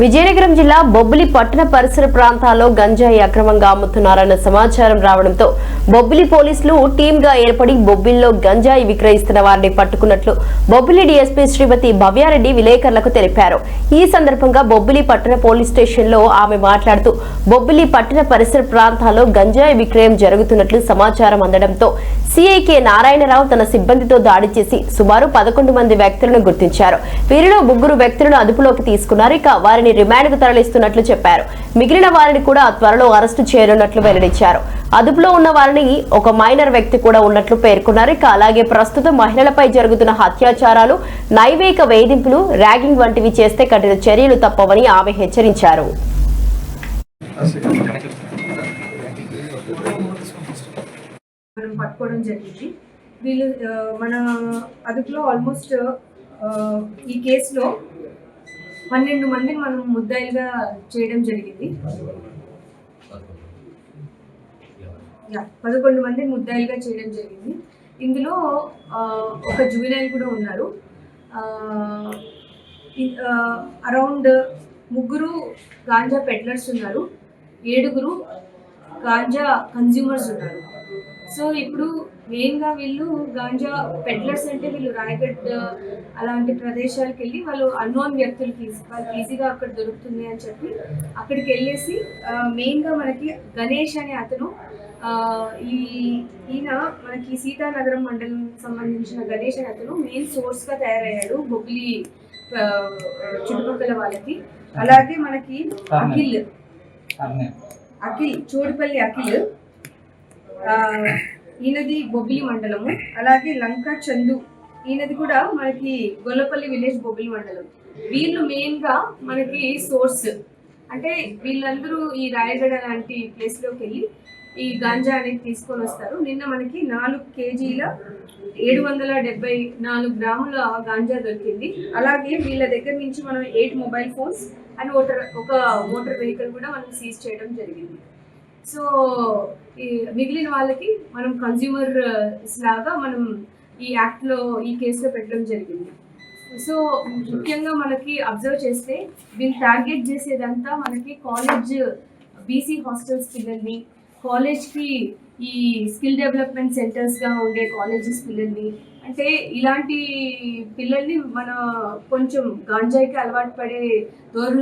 విజయనగరం జిల్లా బొబ్బిలి పట్టణ పరిసర ప్రాంతాల్లో గంజాయి అక్రమంగా అమ్ముతున్నారన్న సమాచారం రావడంతో బొబ్బిలి పోలీసులు టీంగా ఏర్పడి బొబ్బిలిలో గంజాయి విక్రయిస్తున్న వారిని పట్టుకున్నట్లు బొబ్బిలి డీఎస్పీ శ్రీమతి భవ్యారెడ్డి విలేకరులకు తెలిపారు. ఈ సందర్భంగా బొబ్బిలి పట్టణ పోలీస్ స్టేషన్ లో ఆమె మాట్లాడుతూ బొబ్బిలి పట్టణ పరిసర ప్రాంతాల్లో గంజాయి విక్రయం జరుగుతున్నట్లు సమాచారం అందడంతో సిఐకే నారాయణరావు తన సిబ్బందితో దాడి చేసి సుమారు 11 మంది వ్యక్తులను గుర్తించారు. వీరిలో 3 వ్యక్తులను అదుపులోకి తీసుకున్నారు. ఇక వారిని రిమాండ్ కు తరలిస్తున్నట్లు చెప్పారు. మిగిలిన వారిని కూడా త్వరలో అరెస్టు చేయనున్నట్లు వెల్లడించారు. అదుపులో ఉన్న వారిని ఒక మైనర్ వ్యక్తి కూడా ఉన్నట్లు పేర్కొన్నారు. ఇక అలాగే ప్రస్తుతం మహిళలపై జరుగుతున్న అత్యాచారాలు, నైవేక వేధింపులు, ర్యాగింగ్ వంటివి చేస్తే కఠిన చర్యలు తప్పవని ఆమె హెచ్చరించారు. మనం పట్టుకోవడం జరిగింది. వీళ్ళు మన అదుపులో ఆల్మోస్ట్ ఈ కేసులో 12 మందిని మనం ముద్దాయిలుగా చేయడం జరిగింది. 11 మందిని ముద్దాయిలుగా చేయడం జరిగింది. ఇందులో ఒక జువెనైల్ కూడా ఉన్నారు. అరౌండ్ 3 గాంజా పెడ్లర్స్ ఉన్నారు, 7 గాంజా కన్జ్యూమర్స్ ఉన్నారు. సో ఇప్పుడు మెయిన్గా వీళ్ళు గాంజా పెడ్లర్స్ అంటే వీళ్ళు రాయగఢ్ అలాంటి ప్రదేశాలకు వెళ్ళి వాళ్ళు అన్నోన్ వ్యక్తులకి వాళ్ళకి ఈజీగా అక్కడ దొరుకుతుంది అని చెప్పి అక్కడికి వెళ్ళేసి మెయిన్గా మనకి గణేష్ అనే అతను ఈయన మనకి సీతానగరం మండలం సంబంధించిన గణేష్ అనే అతను మెయిన్ సోర్స్గా తయారయ్యాడు బొబ్బిలి చుట్టుపక్కల వాళ్ళకి. అలాగే మనకి అఖిల్ చోడుపల్లి అఖిల్, ఈయనది బొబ్బిలి మండలము. అలాగే లంకా చందు, ఈయనది కూడా మనకి గొల్లపల్లి విలేజ్ బొబ్బిలి మండలం. వీళ్ళు మెయిన్గా మనకి సోర్స్ అంటే వీళ్ళందరూ ఈ రాయగఢ లాంటి ప్లేస్లోకి వెళ్ళి ఈ గాంజా అనేది తీసుకొని వస్తారు. నిన్న మనకి 4 కేజీల 774 గ్రాముల గాంజా దొరికింది. అలాగే వీళ్ళ దగ్గర నుంచి మనం 8 మొబైల్ ఫోన్స్ అండ్ ఒక మోటార్ వెహికల్ కూడా మనం సీజ్ చేయడం జరిగింది. సో ఈ మిగిలిన వాళ్ళకి మనం కన్జ్యూమర్స్ లాగా మనం ఈ యాక్ట్లో ఈ కేసులో పెట్టడం జరిగింది. సో ముఖ్యంగా మనకి అబ్జర్వ్ చేస్తే వీళ్ళు టార్గెట్ చేసేదంతా మనకి కాలేజ్ బీసీ హాస్టల్స్ పిల్లల్ని, కాలేజ్కి ఈ స్కిల్ డెవలప్మెంట్ సెంటర్స్గా ఉండే కాలేజెస్ పిల్లల్ని, అంటే ఇలాంటి పిల్లల్ని మన కొంచెం గాంజాయికి అలవాటు పడే ధోరణి